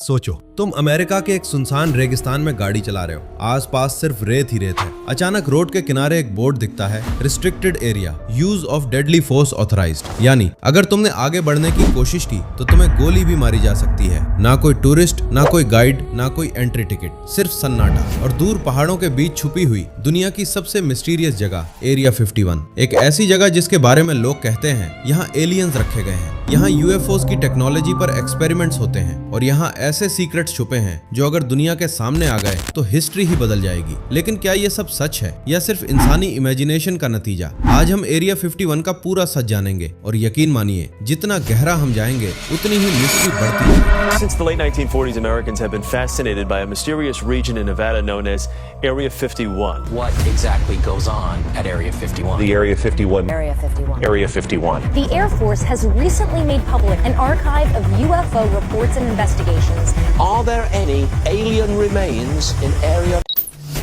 सोचो, तुम अमेरिका के एक सुनसान रेगिस्तान में गाड़ी चला रहे हो। आसपास सिर्फ रेत ही रेत है। अचानक रोड के किनारे एक बोर्ड दिखता है, restricted area, use of deadly force authorized. यानी अगर तुमने आगे बढ़ने की कोशिश की तो तुम्हें गोली भी मारी जा सकती है। ना कोई टूरिस्ट, ना कोई गाइड, ना कोई एंट्री टिकट, सिर्फ सन्नाटा और दूर पहाड़ों के बीच छुपी हुई दुनिया की सबसे मिस्टीरियस जगह एरिया 51। एक ऐसी जगह जिसके बारे में लोग कहते हैं यहाँ एलियंस रखे गए हैं, यहाँ यूएफओस की टेक्नोलॉजी पर एक्सपेरिमेंट्स होते हैं और यहाँ ऐसे सीक्रेट्स छुपे हैं जो अगर दुनिया के सामने आ गए तो हिस्ट्री ही बदल जाएगी। लेकिन क्या ये सब सच है या सिर्फ इंसानी इमेजिनेशन का नतीजा? आज हम एरिया 51 का पूरा सच जानेंगे और यकीन मानिए जितना गहरा हम जाएंगे उतनी ही मिस्ट्री बढ़ती है। Since the late 1940s, Americans have been fascinated by a mysterious region in Nevada known as Area 51. What exactly goes on at Area 51? The Area 51. Area 51. Area 51. The Air Force has recently made public an archive of UFO reports and investigations. Are there any alien remains in Area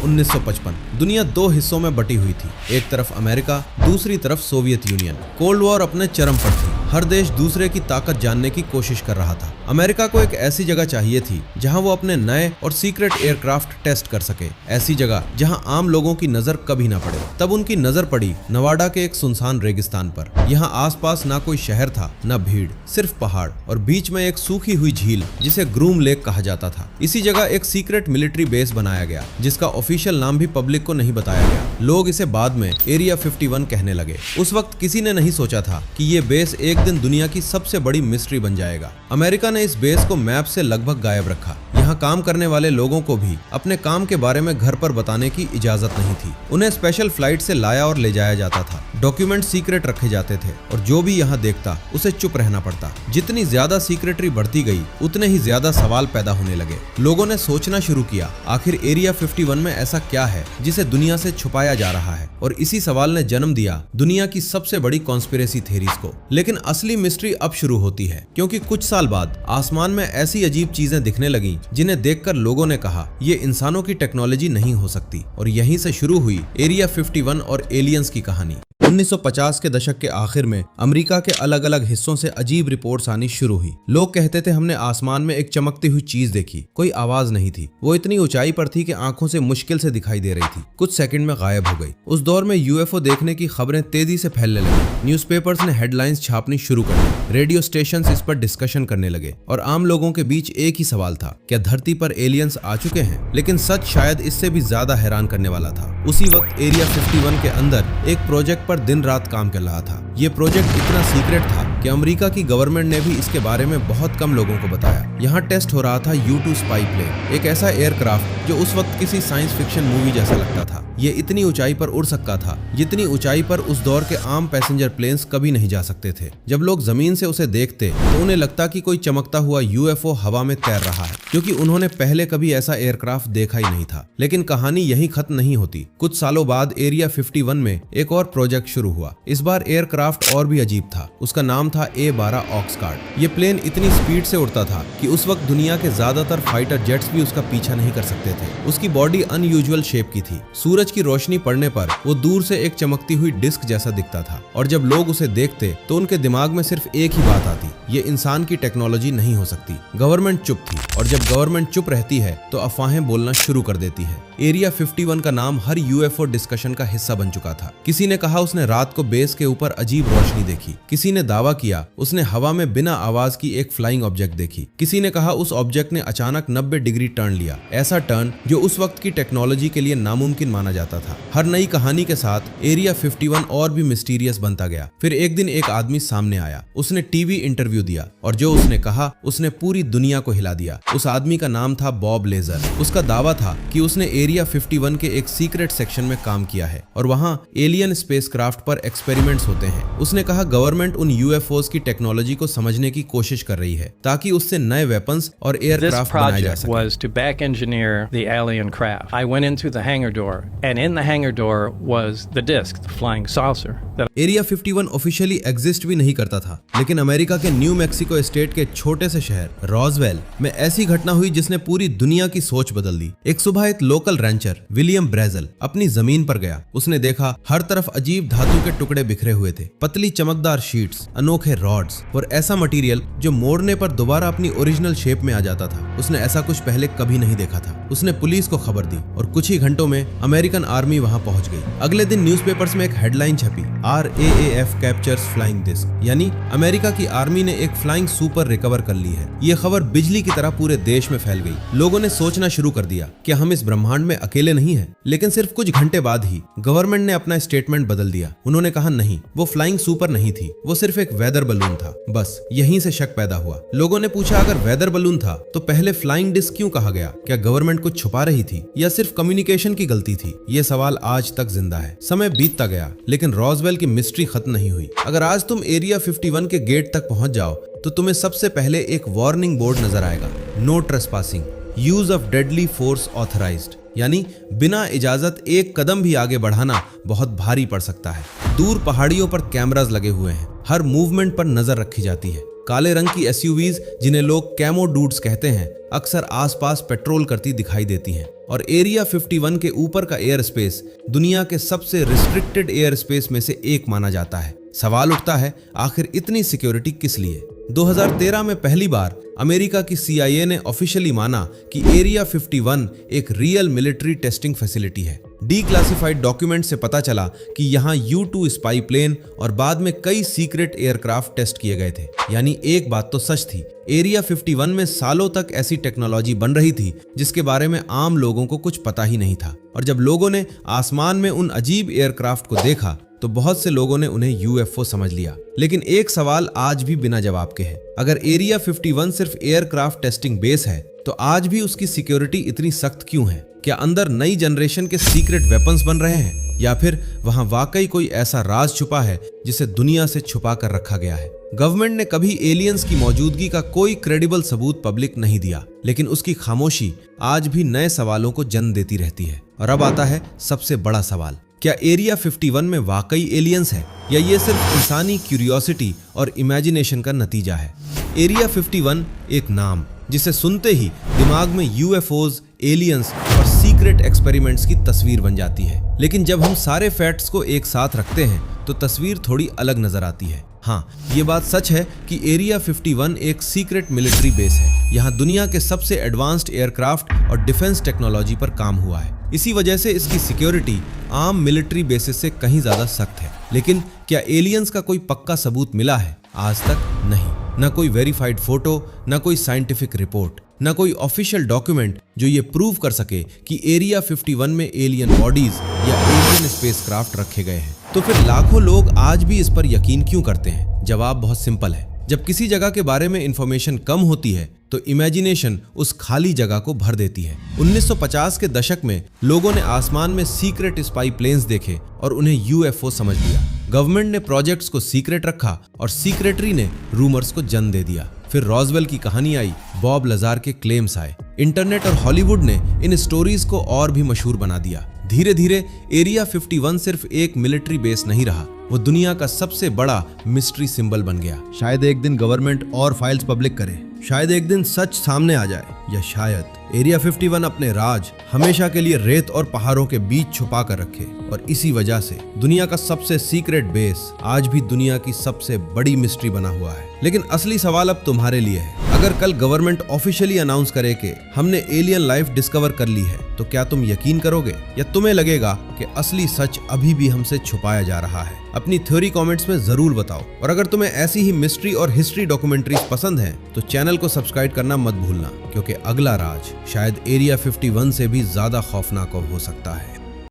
1955 दुनिया दो हिस्सों में बटी हुई थी, एक तरफ America, दूसरी तरफ सोवियत यूनियन। कोल्ड वॉर अपने चरम पर थी, हर देश दूसरे की ताकत जानने की कोशिश कर रहा था। अमेरिका को एक ऐसी जगह चाहिए थी जहां वो अपने नए और सीक्रेट एयरक्राफ्ट टेस्ट कर सके, ऐसी जगह जहां आम लोगों की नजर कभी ना पड़े। तब उनकी नजर पड़ी नवाडा के एक सुनसान रेगिस्तान पर। यहाँ आसपास ना कोई शहर था, ना भीड़, सिर्फ पहाड़ और बीच में एक सूखी हुई झील जिसे ग्रूम लेक कहा जाता था। इसी जगह एक सीक्रेट मिलिट्री बेस बनाया गया जिसका ऑफिशियल नाम भी पब्लिक को नहीं बताया गया। लोग इसे बाद में एरिया 51 कहने लगे। उस वक्त किसी ने नहीं सोचा था कि ये बेस एक दिन दुनिया की सबसे बड़ी मिस्ट्री बन जाएगा। अमेरिका ने इस बेस को मैप से लगभग गायब रखा। यहाँ काम करने वाले लोगों को भी अपने काम के बारे में घर पर बताने की इजाजत नहीं थी। उन्हें स्पेशल फ्लाइट से लाया और ले जाया जाता था। डॉक्यूमेंट सीक्रेट रखे जाते थे और जो भी यहाँ देखता उसे चुप रहना पड़ता। जितनी ज्यादा सीक्रेटरी बढ़ती गई उतने ही ज्यादा सवाल पैदा होने लगे। लोगों ने सोचना शुरू किया, आखिर एरिया 51 में ऐसा क्या है जिसे दुनिया से छुपाया जा रहा है? और इसी सवाल ने जन्म दिया दुनिया की सबसे बड़ी कॉन्स्पिरेसी थ्योरीज को। लेकिन असली मिस्ट्री अब शुरू होती है, क्योंकि कुछ साल बाद आसमान में ऐसी अजीब चीजें दिखने लगी जिन्हें देखकर लोगों ने कहा ये इंसानों की टेक्नोलॉजी नहीं हो सकती। और यहीं से शुरू हुई एरिया 51 और एलियंस की कहानी। 1950 के दशक के आखिर में अमेरिका के अलग अलग हिस्सों से अजीब रिपोर्ट्स आनी शुरू हुई। लोग कहते थे हमने आसमान में एक चमकती हुई चीज देखी, कोई आवाज नहीं थी, वो इतनी ऊंचाई पर थी कि आंखों से मुश्किल से दिखाई दे रही थी, कुछ सेकंड में गायब हो गई। उस दौर में यूएफओ देखने की खबरें तेजी से फैलने लगी। न्यूज़पेपर्स ने हेडलाइंस छापनी शुरू कर दी, रेडियो स्टेशन इस पर डिस्कशन करने लगे और आम लोगों के बीच एक ही सवाल था, क्या धरती पर एलियंस आ चुके हैं? लेकिन सच शायद इससे भी ज्यादा हैरान करने वाला था। उसी वक्त एरिया 51 के अंदर एक प्रोजेक्ट पर दिन रात काम कर रहा था। ये प्रोजेक्ट इतना सीक्रेट था कि अमेरिका की गवर्नमेंट ने भी इसके बारे में बहुत कम लोगों को बताया। यहाँ टेस्ट हो रहा था U-2 स्पाई प्लेन, एक ऐसा एयरक्राफ्ट जो उस वक्त किसी साइंस फिक्शन मूवी जैसा लगता था। ये इतनी ऊंचाई पर उड़ सकता था जितनी ऊंचाई पर उस दौर के आम पैसेंजर प्लेन्स कभी नहीं जा सकते थे। जब लोग जमीन से उसे देखते तो उन्हें लगता कि कोई चमकता हुआ यूएफओ हवा में तैर रहा है, क्योंकि उन्होंने पहले कभी ऐसा एयरक्राफ्ट देखा ही नहीं था। लेकिन कहानी यहीं खत्म नहीं होती। कुछ सालों बाद एरिया 51 में एक और प्रोजेक्ट शुरू हुआ। इस बार एयरक्राफ्ट और भी अजीब था। उसका नाम था A-12 ऑक्सगार्ड। ये प्लेन इतनी स्पीड से उड़ता था कि उस वक्त दुनिया के ज्यादातर फाइटर जेट्स भी उसका पीछा नहीं कर सकते थे। उसकी बॉडी अनयूजुअल शेप की थी। सूरज की रोशनी पड़ने पर वो दूर से एक चमकती हुई डिस्क जैसा दिखता था और जब लोग उसे देखते तो उनके दिमाग में सिर्फ एक ही बात आती, ये इंसान की टेक्नोलॉजी नहीं हो सकती। गवर्नमेंट चुप थी और जब गवर्नमेंट चुप रहती है तो अफवाहें बोलना शुरू कर देती है। एरिया 51 का नाम हर यूएफओ डिस्कशन का हिस्सा बन चुका था। किसी ने कहा उसने रात को बेस के ऊपर अजीब रोशनी देखी, किसी ने दावा किया उसने हवा में बिना आवाज की एक फ्लाइंग ऑब्जेक्ट देखी, किसी ने कहा उस ऑब्जेक्ट ने अचानक 90 डिग्री टर्न लिया, ऐसा टर्न जो उस वक्त की टेक्नोलॉजी के लिए नामुमकिन माना जाता था। हर नई कहानी के साथ एरिया 51 और भी मिस्टीरियस बनता गया। फिर एक दिन एक आदमी सामने आया, उसने टीवी इंटरव्यू दिया और जो उसने कहा उसने पूरी दुनिया को हिला दिया। उस आदमी का नाम था बॉब लेजर। उसका दावा था कि उसने एरिया 51 के एक सीक्रेट सेक्शन में काम किया है और वहां एलियन स्पेसक्राफ्ट पर एक्सपेरिमेंट्स होते हैं। उसने कहा गवर्नमेंट उन यूएफओस की टेक्नोलॉजी को समझने की कोशिश कर रही है ताकि उससे नए वेपन्स और एयरक्राफ्ट बनाए जा सके। was to back engineer the alien craft. I went into the hangar door and in the hangar door was the disc, the flying saucer. Area 51 officially exist भी नहीं करता था, लेकिन अमेरिका के न्यू मैक्सिको स्टेट के छोटे से शहर रॉजवेल में ऐसी घटना हुई जिसने पूरी दुनिया की सोच बदल दी। एक सुबह एक लोकल लोकल रैंचर विलियम ब्रेजल अपनी जमीन पर गया। उसने देखा हर तरफ अजीब धातु के टुकड़े बिखरे हुए थे, पतली चमकदार शीट्स, अनोखे रॉड्स और ऐसा मटेरियल जो मोड़ने पर दोबारा अपनी ओरिजिनल शेप में आ जाता था। उसने ऐसा कुछ पहले कभी नहीं देखा था। उसने पुलिस को खबर दी और कुछ ही घंटों में अमेरिकन आर्मी वहां पहुंच गई। अगले दिन न्यूज़पेपर्स में एक हेडलाइन छपी, RAAF कैप्चर्स फ्लाइंग डिस्क, यानी अमेरिका की आर्मी ने एक फ्लाइंग सुपर रिकवर कर ली है। ये खबर बिजली की तरह पूरे देश में फैल गई। लोगों ने सोचना शुरू कर दिया कि हम इस ब्रह्मांड में अकेले नहीं हैं। लेकिन सिर्फ कुछ घंटे बाद ही गवर्नमेंट ने अपना स्टेटमेंट बदल दिया। उन्होंने कहा नहीं, वो फ्लाइंग सुपर नहीं थी, वो सिर्फ एक वेदर बलून था। बस यहीं से शक पैदा हुआ। लोगों ने पूछा अगर वेदर बलून था तो पहले फ्लाइंग डिस्क क्यों कहा गया? क्या गवर्नमेंट कुछ छुपा रही थी या सिर्फ कम्युनिकेशन की गलती थी? ये सवाल आज तक जिंदा है। समय बीतता गया लेकिन रॉसवेल की मिस्ट्री खत्म नहीं हुई। अगर आज तुम एरिया 51 के गेट तक पहुंच जाओ तो तुम्हें सबसे पहले एक वार्निंग बोर्ड नजर आएगा, no trespassing, use of deadly force authorized, यानी बिना इजाजत एक कदम भी आगे बढ़ाना बहुत भारी पड़ सकता है। दूर पहाड़ियों पर कैमरास लगे हुए हैं, हर मूवमेंट पर नजर रखी जाती है। काले रंग की SUVs जिन्हें लोग कैमो डूड्स कहते हैं अक्सर आसपास पेट्रोल करती दिखाई देती हैं। और एरिया 51 के ऊपर का एयर स्पेस दुनिया के सबसे रिस्ट्रिक्टेड एयर स्पेस में से एक माना जाता है। सवाल उठता है आखिर इतनी सिक्योरिटी किस लिए? 2013 में पहली बार अमेरिका की CIA ने ऑफिशियली माना कि एरिया 51 एक रियल मिलिट्री टेस्टिंग फैसिलिटी है। डीक्लासिफाइड डॉक्यूमेंट से पता चला कि यहाँ U-2 स्पाई प्लेन और बाद में कई सीक्रेट एयरक्राफ्ट टेस्ट किए गए थे। यानी एक बात तो सच थी, एरिया 51 में सालों तक ऐसी टेक्नोलॉजी बन रही थी जिसके बारे में आम लोगों को कुछ पता ही नहीं था। और जब लोगों ने आसमान में उन अजीब एयरक्राफ्ट को देखा तो बहुत से लोगों ने उन्हें UFO समझ लिया। लेकिन एक सवाल आज भी बिना जवाब के है, अगर एरिया 51 सिर्फ एयरक्राफ्ट टेस्टिंग बेस है तो आज भी उसकी सिक्योरिटी इतनी सख्त क्यों है? क्या अंदर नई जनरेशन के सीक्रेट वेपन्स बन रहे हैं या फिर वहां वाकई कोई ऐसा राज छुपा है जिसे दुनिया से छुपा कर रखा गया है? गवर्नमेंट ने कभी एलियंस की मौजूदगी का कोई क्रेडिबल सबूत पब्लिक नहीं दिया, लेकिन उसकी खामोशी आज भी नए सवालों को जन्म देती रहती है। और अब आता है सबसे बड़ा सवाल, क्या एरिया 51 में वाकई एलियंस है या ये सिर्फ इंसानी क्यूरियोसिटी और इमेजिनेशन का नतीजा है? एरिया 51 एक नाम जिसे सुनते ही दिमाग में UFOs, एलियंस और सीक्रेट एक्सपेरिमेंट्स की तस्वीर बन जाती है। लेकिन जब हम सारे फैक्ट्स को एक साथ रखते हैं तो तस्वीर थोड़ी अलग नजर आती है। हाँ, ये बात सच है कि एरिया 51 एक सीक्रेट मिलिट्री बेस है। यहाँ दुनिया के सबसे एडवांस्ड एयरक्राफ्ट और डिफेंस टेक्नोलॉजी पर काम हुआ है। इसी वजह से इसकी सिक्योरिटी आम मिलिट्री बेसिस से कहीं ज्यादा सख्त है। लेकिन क्या एलियंस का कोई पक्का सबूत मिला है? आज तक नहीं। न कोई वेरीफाइड फोटो, न कोई साइंटिफिक रिपोर्ट, न कोई ऑफिशियल डॉक्यूमेंट जो ये प्रूव कर सके कि एरिया 51 में एलियन बॉडीज या एलियन स्पेसक्राफ्ट रखे गए हैं। तो फिर लाखों लोग आज भी इस पर यकीन क्यों करते हैं? जवाब बहुत सिंपल है। जब किसी जगह के बारे में इंफॉर्मेशन कम होती है तो इमेजिनेशन उस खाली जगह को भर देती है। 1950 के दशक में लोगों ने आसमान में सीक्रेट स्पाई प्लेन्स देखे और उन्हें UFO समझ लिया। गवर्नमेंट ने प्रोजेक्ट्स को सीक्रेट रखा और सीक्रेटरी ने रूमर्स को जन्म दे दिया। फिर रॉसवेल की कहानी आई, बॉब लजार के क्लेम्स आए। इंटरनेट और हॉलीवुड ने इन स्टोरीज को और भी मशहूर बना दिया। धीरे धीरे एरिया 51 सिर्फ एक मिलिट्री बेस नहीं रहा, वो दुनिया का सबसे बड़ा मिस्ट्री सिंबल बन गया। शायद एक दिन गवर्नमेंट और फाइल्स पब्लिक करे, शायद एक दिन सच सामने आ जाए, या शायद एरिया 51 अपने राज हमेशा के लिए रेत और पहाड़ों के बीच छुपा कर रखे। और इसी वजह से दुनिया का सबसे सीक्रेट बेस आज भी दुनिया की सबसे बड़ी मिस्ट्री बना हुआ है। लेकिन असली सवाल अब तुम्हारे लिए है, अगर कल गवर्नमेंट ऑफिशियली अनाउंस करे कि हमने एलियन लाइफ डिस्कवर कर ली है तो क्या तुम यकीन करोगे या तुम्हें लगेगा कि असली सच अभी भी हमसे छुपाया जा रहा है? अपनी थ्योरी कमेंट्स में जरूर बताओ। और अगर तुम्हें ऐसी ही मिस्ट्री और हिस्ट्री डॉक्यूमेंट्रीज पसंद हैं तो चैनल को सब्सक्राइब करना मत भूलना, क्योंकि अगला राज शायद एरिया 51 से भी ज्यादा खौफनाक हो सकता है।